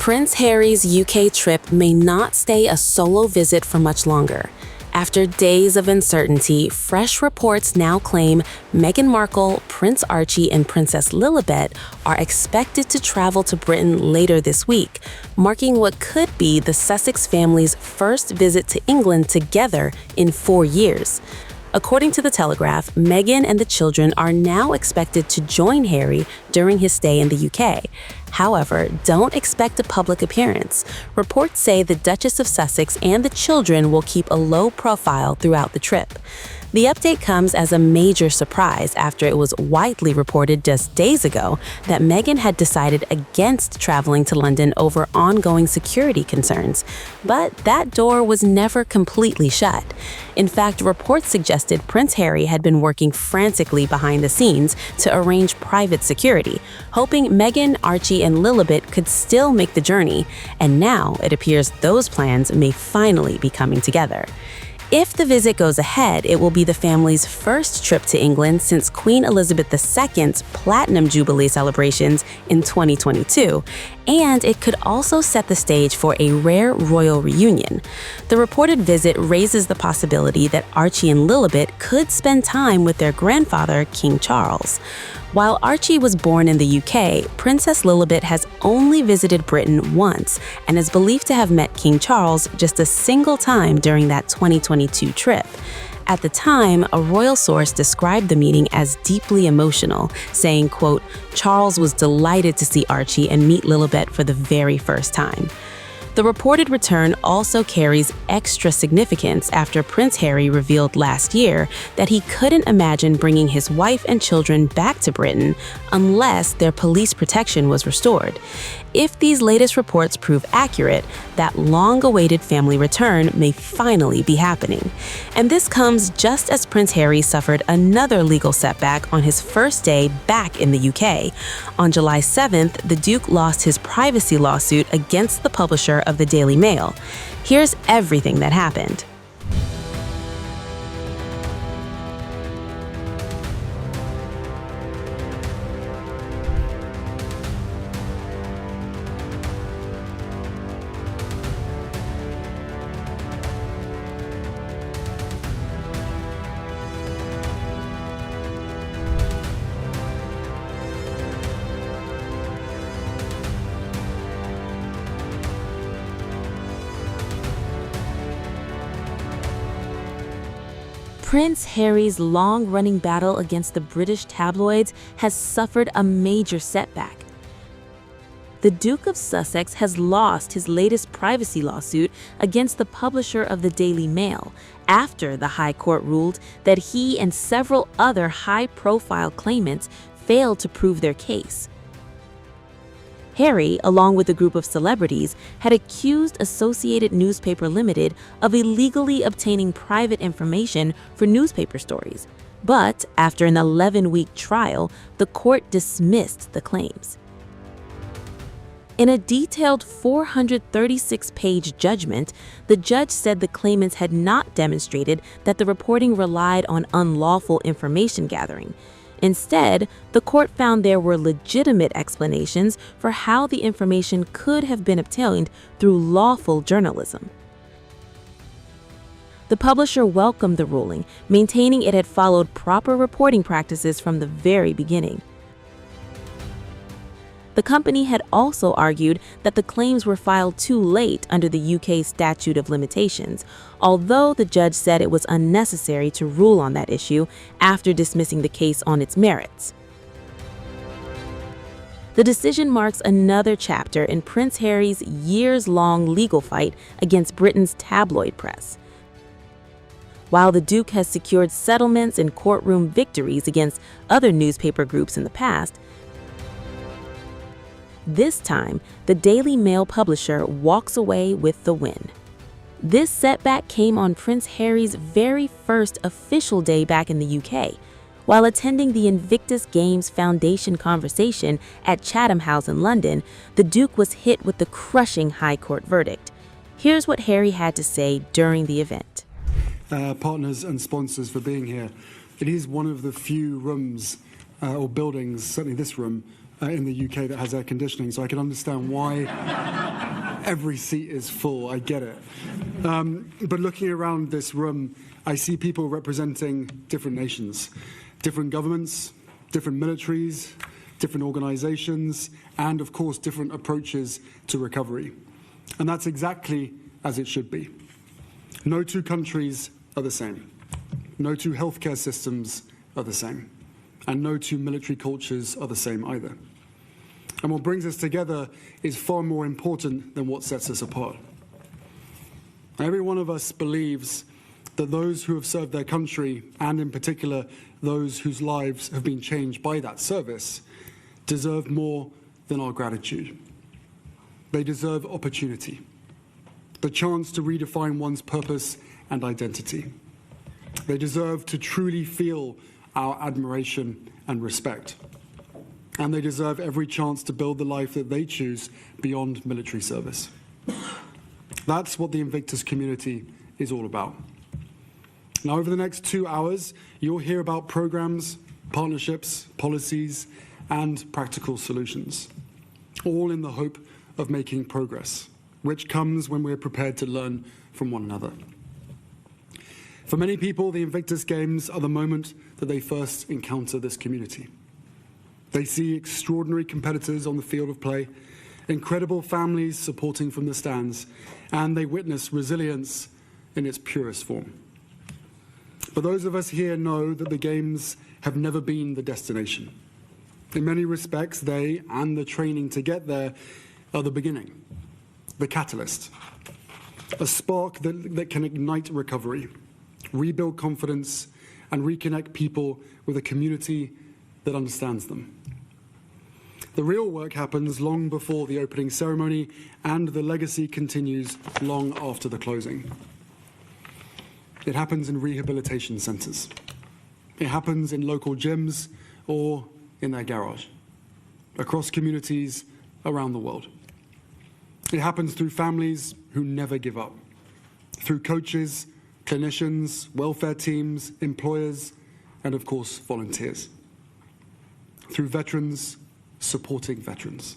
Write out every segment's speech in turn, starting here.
Prince Harry's UK trip may not stay a solo visit for much longer. After days of uncertainty, fresh reports now claim Meghan Markle, Prince Archie, and Princess Lilibet are expected to travel to Britain later this week, marking what could be the Sussex family's first visit to England together in 4 years. According to The Telegraph, Meghan and the children are now expected to join Harry during his stay in the UK. However, don't expect a public appearance. Reports say the Duchess of Sussex and the children will keep a low profile throughout the trip. The update comes as a major surprise after it was widely reported just days ago that Meghan had decided against traveling to London over ongoing security concerns. But that door was never completely shut. In fact, reports suggested Prince Harry had been working frantically behind the scenes to arrange private security, hoping Meghan, Archie, and Lilibet could still make the journey. And now it appears those plans may finally be coming together. If the visit goes ahead, it will be the family's first trip to England since Queen Elizabeth II's Platinum Jubilee celebrations in 2022, and it could also set the stage for a rare royal reunion. The reported visit raises the possibility that Archie and Lilibet could spend time with their grandfather, King Charles. While Archie was born in the UK, Princess Lilibet has only visited Britain once and is believed to have met King Charles just a single time during that 2022 trip. At the time, a royal source described the meeting as deeply emotional, saying, quote, "Charles was delighted to see Archie and meet Lilibet for the very first time." The reported return also carries extra significance after Prince Harry revealed last year that he couldn't imagine bringing his wife and children back to Britain unless their police protection was restored. If these latest reports prove accurate, that long-awaited family return may finally be happening. And this comes just as Prince Harry suffered another legal setback on his first day back in the UK. On July 7th, the Duke lost his privacy lawsuit against the publisher of the Daily Mail. Here's everything that happened. Prince Harry's long-running battle against the British tabloids has suffered a major setback. The Duke of Sussex has lost his latest privacy lawsuit against the publisher of the Daily Mail after the High Court ruled that he and several other high-profile claimants failed to prove their case. Harry, along with a group of celebrities, had accused Associated Newspaper Limited of illegally obtaining private information for newspaper stories. But after an 11-week trial, the court dismissed the claims. In a detailed 436-page judgment, the judge said the claimants had not demonstrated that the reporting relied on unlawful information gathering. Instead, the court found there were legitimate explanations for how the information could have been obtained through lawful journalism. The publisher welcomed the ruling, maintaining it had followed proper reporting practices from the very beginning. The company had also argued that the claims were filed too late under the UK statute of limitations, although the judge said it was unnecessary to rule on that issue after dismissing the case on its merits. The decision marks another chapter in Prince Harry's years-long legal fight against Britain's tabloid press. While the Duke has secured settlements and courtroom victories against other newspaper groups in the past, this time, the Daily Mail publisher walks away with the win. This setback came on Prince Harry's very first official day back in the UK. While attending the Invictus Games Foundation conversation at Chatham House in London, the Duke was hit with the crushing High Court verdict. Here's what Harry had to say during the event. Partners and sponsors for being here. It is one of the few rooms or buildings, certainly this room, in the UK that has air conditioning, so I can understand why every seat is full. I get it. But looking around this room, I see people representing different nations, different governments, different militaries, different organizations, and of course, different approaches to recovery. And that's exactly as it should be. No two countries are the same. No two healthcare systems are the same. And no two military cultures are the same either. And what brings us together is far more important than what sets us apart. Every one of us believes that those who have served their country, and in particular those whose lives have been changed by that service, deserve more than our gratitude. They deserve opportunity, the chance to redefine one's purpose and identity. They deserve to truly feel our admiration and respect. And they deserve every chance to build the life that they choose beyond military service. That's what the Invictus community is all about. Now, over the next 2 hours, you'll hear about programs, partnerships, policies, and practical solutions, all in the hope of making progress, which comes when we're prepared to learn from one another. For many people, the Invictus Games are the moment that they first encounter this community. They see extraordinary competitors on the field of play, incredible families supporting from the stands, and they witness resilience in its purest form. But those of us here know that the Games have never been the destination. In many respects, they and the training to get there are the beginning, the catalyst, a spark that can ignite recovery, rebuild confidence, and reconnect people with a community that understands them. The real work happens long before the opening ceremony, and the legacy continues long after the closing. It happens in rehabilitation centres. It happens in local gyms or in their garage, across communities around the world. It happens through families who never give up, through coaches, clinicians, welfare teams, employers, and of course, volunteers. Through veterans supporting veterans.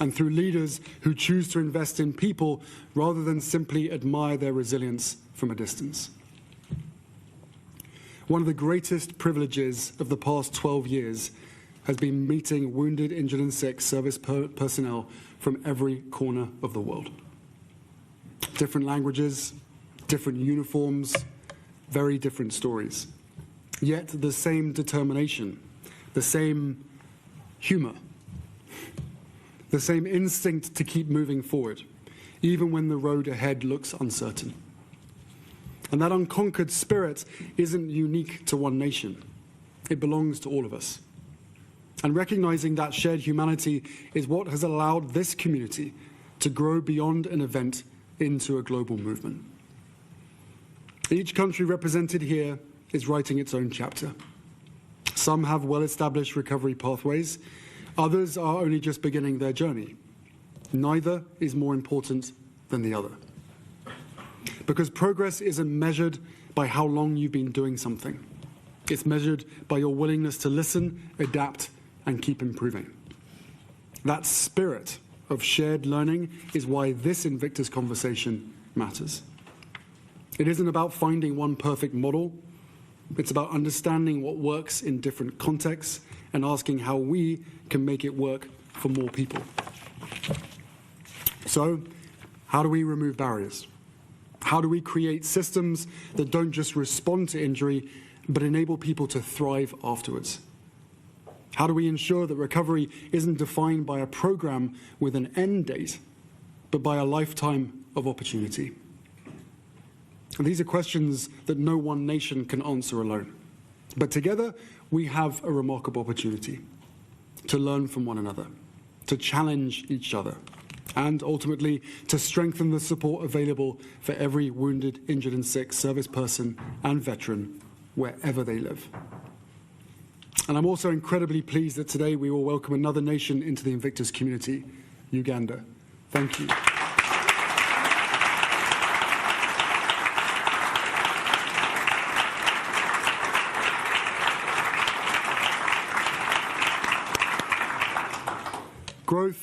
And through leaders who choose to invest in people rather than simply admire their resilience from a distance. One of the greatest privileges of the past 12 years has been meeting wounded, injured, and sick service personnel from every corner of the world. Different languages, different uniforms, very different stories. Yet the same determination, the same humor, the same instinct to keep moving forward, even when the road ahead looks uncertain. And that unconquered spirit isn't unique to one nation. It belongs to all of us. And recognizing that shared humanity is what has allowed this community to grow beyond an event into a global movement. Each country represented here is writing its own chapter. Some have well-established recovery pathways. Others are only just beginning their journey. Neither is more important than the other. Because progress isn't measured by how long you've been doing something. It's measured by your willingness to listen, adapt, and keep improving. That spirit of shared learning is why this Invictus conversation matters. It isn't about finding one perfect model. It's about understanding what works in different contexts and asking how we can make it work for more people. So, how do we remove barriers? How do we create systems that don't just respond to injury, but enable people to thrive afterwards? How do we ensure that recovery isn't defined by a program with an end date, but by a lifetime of opportunity? And these are questions that no one nation can answer alone. But together, we have a remarkable opportunity to learn from one another, to challenge each other, and ultimately to strengthen the support available for every wounded, injured, and sick service person and veteran wherever they live. And I'm also incredibly pleased that today we will welcome another nation into the Invictus community, Uganda. Thank you.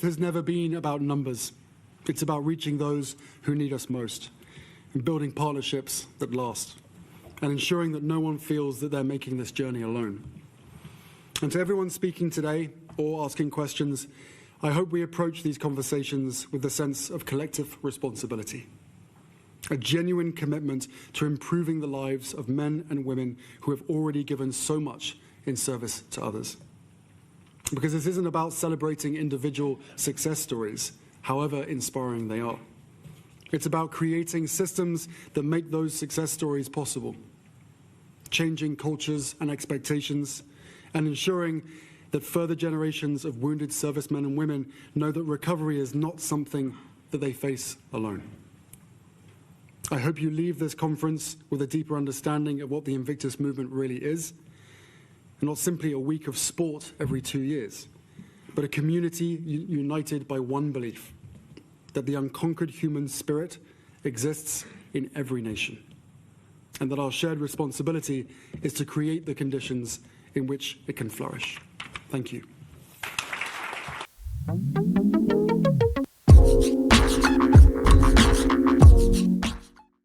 has never been about numbers. It's about reaching those who need us most and building partnerships that last and ensuring that no one feels that they're making this journey alone. And to everyone speaking today or asking questions, I hope we approach these conversations with a sense of collective responsibility, a genuine commitment to improving the lives of men and women who have already given so much in service to others. Because this isn't about celebrating individual success stories, however inspiring they are. It's about creating systems that make those success stories possible, changing cultures and expectations, and ensuring that further generations of wounded servicemen and women know that recovery is not something that they face alone. I hope you leave this conference with a deeper understanding of what the Invictus movement really is, and not simply a week of sport every 2 years, but a community united by one belief, that the unconquered human spirit exists in every nation, and that our shared responsibility is to create the conditions in which it can flourish. Thank you.